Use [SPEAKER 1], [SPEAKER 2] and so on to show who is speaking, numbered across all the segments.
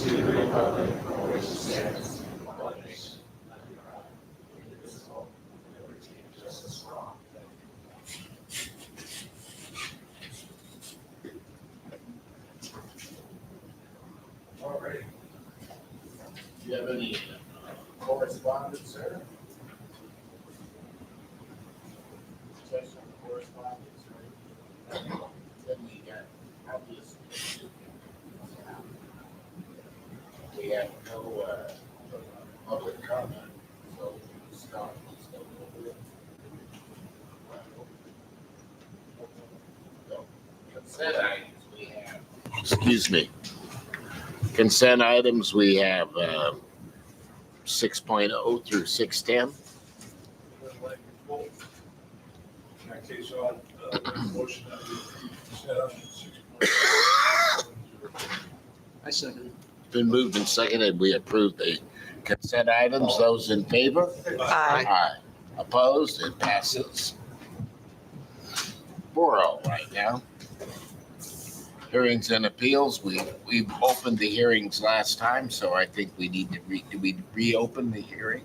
[SPEAKER 1] to the republic for which it stands, one nation, under God, indivisible, with liberty and justice for all.
[SPEAKER 2] All right. Do you have any correspondence, sir? Discussion on correspondence, right? Then we got obviously. We have no public comment, so start. Consent items we have. Excuse me. Consent items, we have 6.0 through 610.
[SPEAKER 3] In that case, I'll make a motion that we set up 6.0.
[SPEAKER 4] I second it.
[SPEAKER 2] Been moved and seconded. We approve the consent items. Those in favor?
[SPEAKER 5] Aye.
[SPEAKER 2] Aye. Opposed? It passes. 4-0 right now. Hearings and appeals. We've opened the hearings last time, so I think we need to do we reopen the hearing?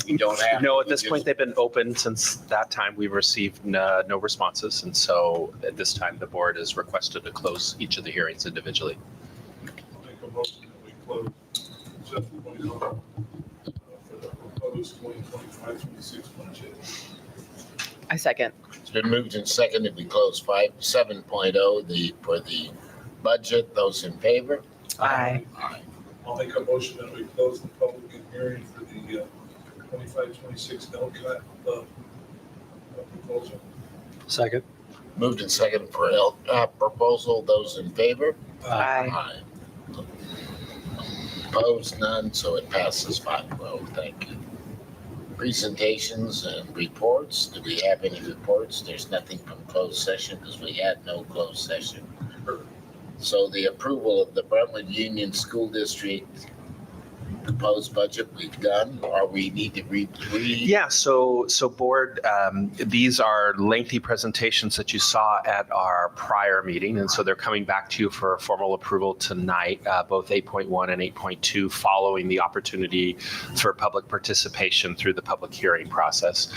[SPEAKER 2] We don't have.
[SPEAKER 6] No, at
[SPEAKER 2] we
[SPEAKER 6] this
[SPEAKER 2] just-
[SPEAKER 6] point, they've been open since that time. We've received no responses. And so at this time, the board has requested to close each of the hearings individually.
[SPEAKER 3] I'll make a motion that we close 7.0 for the proposed 2025-26 budget.
[SPEAKER 5] I second.
[SPEAKER 2] It's been moved and seconded. We close 7.0 for the budget. Those in favor?
[SPEAKER 5] Aye.
[SPEAKER 2] Aye.
[SPEAKER 3] I'll make a motion that we close the public hearing for the 25-26 LCAT proposal.
[SPEAKER 4] Second.
[SPEAKER 2] Moved and seconded for proposal. Those in favor?
[SPEAKER 5] Aye.
[SPEAKER 2] Opposed, none, so it passes 5-0. Thank you. Presentations and reports. Do we have any reports? There's nothing from closed session because we had no closed session. So the approval of the Brentwood Union School District proposed budget we've done, or we need to read?
[SPEAKER 6] Yeah, so board, these are lengthy presentations that you saw at our prior meeting, and so they're coming back to you for formal approval tonight, both 8.1 and 8.2, following the opportunity for public participation through the public hearing process.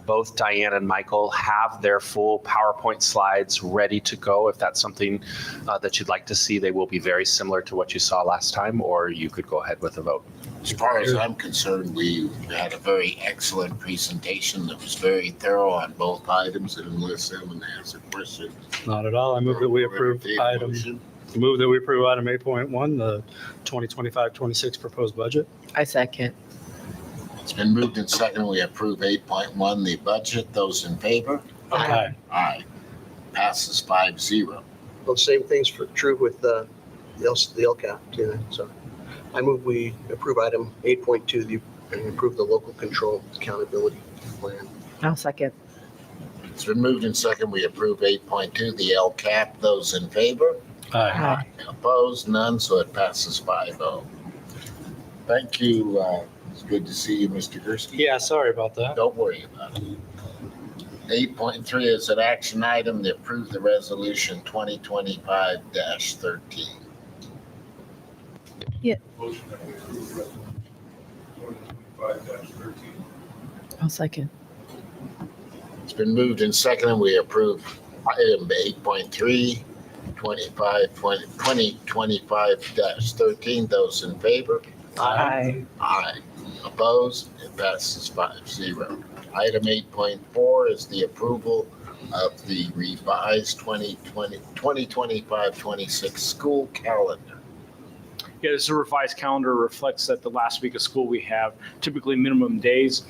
[SPEAKER 6] Both Diane and Michael have their full PowerPoint slides ready to go. If that's something that you'd like to see, they will be very similar to what you saw last time, or you could go ahead with a vote.
[SPEAKER 2] As far as I'm concerned, we had a very excellent presentation that was very thorough on both items, and unless someone has a question.
[SPEAKER 4] Not at all. I move that we approve item 8.1, the 2025-26 proposed budget.
[SPEAKER 5] I second.
[SPEAKER 2] It's been moved and seconded. We approve 8.1, the budget. Those in favor?
[SPEAKER 4] Aye.
[SPEAKER 2] Aye. Passes 5-0.
[SPEAKER 7] Well, same things for true with the LCAP too. So I move we approve item 8.2, and approve the local control accountability plan.
[SPEAKER 5] I'll second.
[SPEAKER 2] It's been moved and seconded. We approve 8.2, the LCAP. Those in favor?
[SPEAKER 4] Aye.
[SPEAKER 2] Opposed? None, so it passes 5-0. Thank you. It's good to see you, Mr. Gursky.
[SPEAKER 4] Yeah, sorry about that.
[SPEAKER 2] Don't worry about it. 8.3 is an action item to approve the resolution 2025-13.
[SPEAKER 3] Motion that we approve resolution 2025-13.
[SPEAKER 5] I'll second.
[SPEAKER 2] It's been moved and seconded. We approve item 8.3, 2025-13. Those in favor?
[SPEAKER 5] Aye.
[SPEAKER 2] Aye. Opposed? It passes 5-0. Item 8.4 is the approval of the revised 2025-26 school calendar.
[SPEAKER 8] Yeah, this revised calendar reflects that the last week of school we have typically minimum days.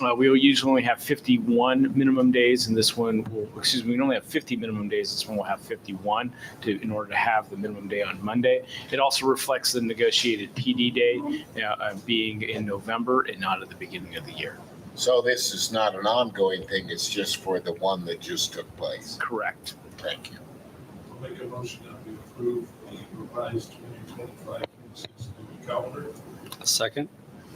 [SPEAKER 8] We will usually only have 51 minimum days, and this one will, we only have 50 minimum days. This one will have 51 in order to have the minimum day on Monday. It also reflects the negotiated PD day being in November and not at the beginning of the year.
[SPEAKER 2] So this is not an ongoing thing, it's just for the one that just took place.
[SPEAKER 8] Correct.
[SPEAKER 2] Thank you.
[SPEAKER 3] I'll make a motion that we approve the revised 2025-26 calendar.
[SPEAKER 4] Second.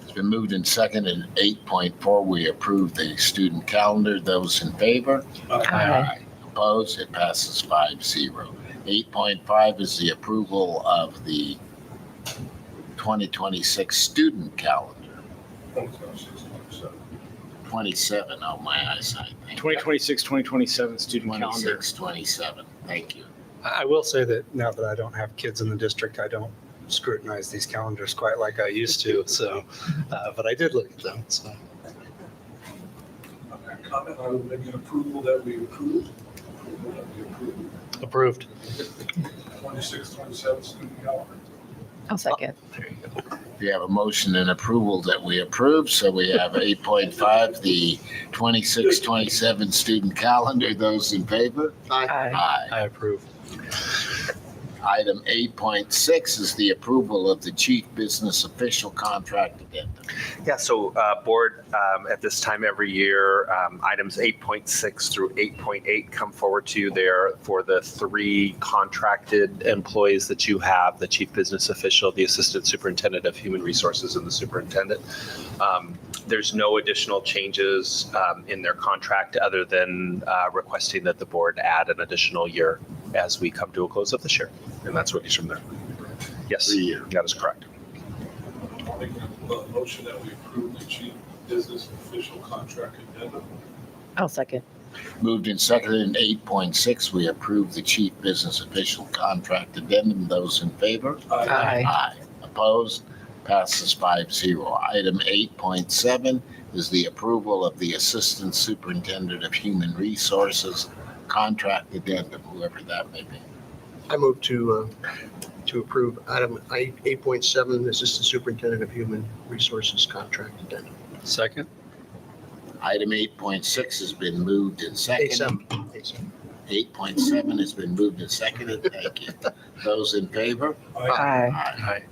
[SPEAKER 2] It's been moved and seconded. In 8.4, we approve the student calendar. Those in favor?
[SPEAKER 5] Aye.
[SPEAKER 2] Opposed? It passes 5-0. 8.5 is the approval of the 2026 student calendar.
[SPEAKER 3] 2026, 27.
[SPEAKER 2] 27, oh, my eyesight. Thank you.
[SPEAKER 8] 2026, 2027 student calendar.
[SPEAKER 2] 26, 27, thank you.
[SPEAKER 4] I will say that now that I don't have kids in the district, I don't scrutinize these calendars quite like I used to. So, but I did look at them. So
[SPEAKER 3] On that comment, I would make an approval that we approve. Approval that we approve.
[SPEAKER 4] approved.
[SPEAKER 3] 26, 27 student calendar.
[SPEAKER 5] I'll second.
[SPEAKER 2] We have a motion and approval that we approve, so we have 8.5, the 26, 27 student calendar. Those in favor?
[SPEAKER 5] Aye.
[SPEAKER 2] Aye.
[SPEAKER 4] I approve.
[SPEAKER 2] Item 8.6 is the approval of the chief business official contract addendum.
[SPEAKER 6] Yeah, so board, at this time every year, items 8.6 through 8.8 come forward to you there for the 3 contracted employees that you have, the chief business official, the assistant superintendent of human resources, and the superintendent. There's no additional changes in their contract other than requesting that the board add an additional year as we come to a close of this year. And that's what he's from there. Yes,
[SPEAKER 2] 3 year.
[SPEAKER 6] that is correct.
[SPEAKER 3] I'll make a motion that we approve the chief business official contract addendum.
[SPEAKER 5] I'll second.
[SPEAKER 2] Moved and seconded in 8.6, we approve the chief business official contract addendum. Those in favor?
[SPEAKER 5] Aye.
[SPEAKER 2] Aye. Opposed? Passes 5-0. Item 8.7 is the approval of the assistant superintendent of human resources contract addendum, whoever that may be.
[SPEAKER 7] I move to approve item 8.7, Assistant Superintendent of Human Resources Contract Addendum.
[SPEAKER 4] Second.
[SPEAKER 2] Item 8.6 has been moved and seconded. 8.7 has been moved and seconded. Thank you. Those in favor?
[SPEAKER 5] Aye.
[SPEAKER 2] Aye.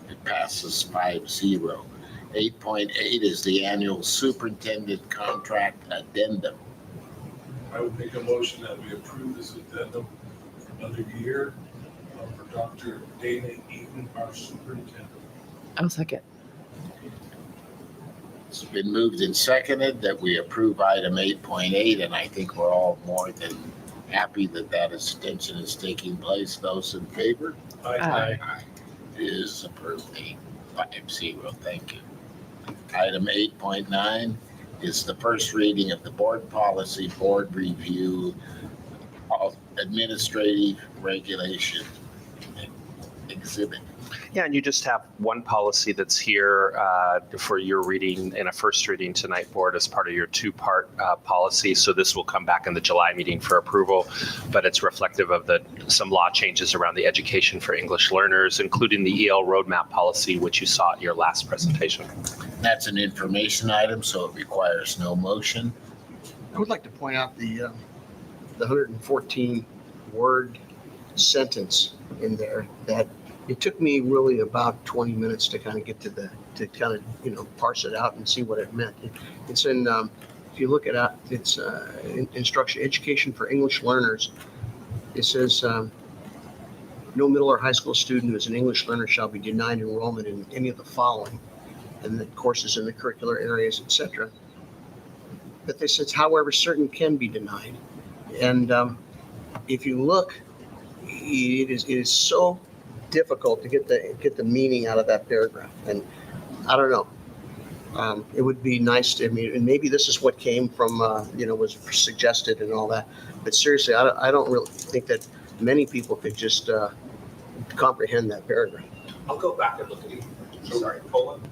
[SPEAKER 2] It passes 5-0. 8.8 is the annual superintendent contract addendum.
[SPEAKER 3] I would make a motion that we approve this addendum for another year for Dr. Dana Eaton, our superintendent.
[SPEAKER 5] I'll second.
[SPEAKER 2] It's been moved and seconded that we approve item 8.8, and I think we're all more than happy that that extension is taking place. Those in favor?
[SPEAKER 5] Aye.
[SPEAKER 2] It is approved, 5-0. Thank you. Item 8.9 is the first reading of the board policy, board review, of administrative regulation exhibit.
[SPEAKER 6] Yeah, and you just have one policy that's here for your reading in a first reading tonight, board, as part of your 2-part policy. So this will come back in the July meeting for approval, but it's reflective of some law changes around the education for English learners, including the EL roadmap policy, which you saw at your last presentation.
[SPEAKER 2] That's an information item, so it requires no motion.
[SPEAKER 7] I would like to point out the 114 word sentence in there that it took me really about 20 minutes to kind of get to parse it out and see what it meant. It's in, if you look at it, it's instruction, education for English learners. It says, no middle or high school student who is an English learner shall be denied enrollment in any of the following, and the courses in the curricular areas, etc. But this says, however, certain can be denied. And if you look, it is so difficult to get the meaning out of that paragraph. And I don't know. It would be nice to, and maybe this is what came from, was suggested and all that. But seriously, I don't really think that many people could just comprehend that paragraph.
[SPEAKER 9] I'll go back and look at it. Sorry, Poland.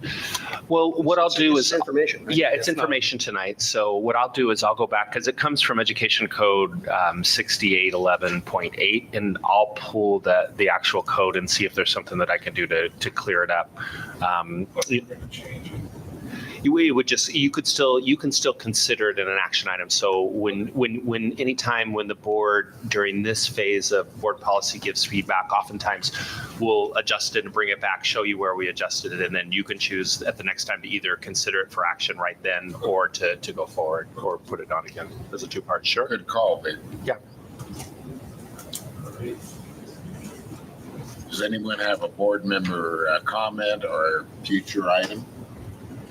[SPEAKER 6] Well, what I'll do is,
[SPEAKER 7] It's information, right?
[SPEAKER 6] yeah, it's information tonight. So what I'll do is I'll go back because it comes from Education Code 6811.8, and I'll pull the actual code and see if there's something that I can do to clear it up.
[SPEAKER 3] But we're going to change it.
[SPEAKER 6] You can still consider it an action item. So anytime when the board during this phase of board policy gives feedback, oftentimes we'll adjust it and bring it back, show you where we adjusted it, and then you can choose at the next time to either consider it for action right then or to go forward or put it on again as a 2-part. Sure.
[SPEAKER 2] Good call, Vic.
[SPEAKER 6] Yeah.
[SPEAKER 2] Does anyone have a board member comment or future item?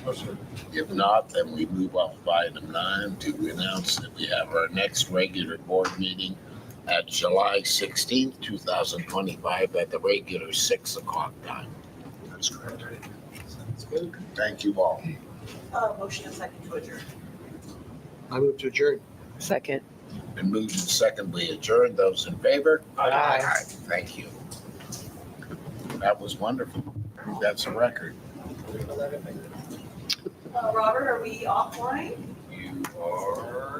[SPEAKER 3] Oh, sir.
[SPEAKER 2] If not, then we move off of item 9 to announce that we have our next regular board meeting at July 16th, 2025 at the regular 6 o'clock time. That's correct. Sounds good. Thank you all.
[SPEAKER 1] Motion and second to adjourn.
[SPEAKER 7] I move to adjourn.
[SPEAKER 5] Second.
[SPEAKER 2] Been moved and second, we adjourn. Those in favor?
[SPEAKER 5] Aye.
[SPEAKER 2] Thank you. That was wonderful. That's a record.
[SPEAKER 1] Robert, are we offline?
[SPEAKER 9] You are.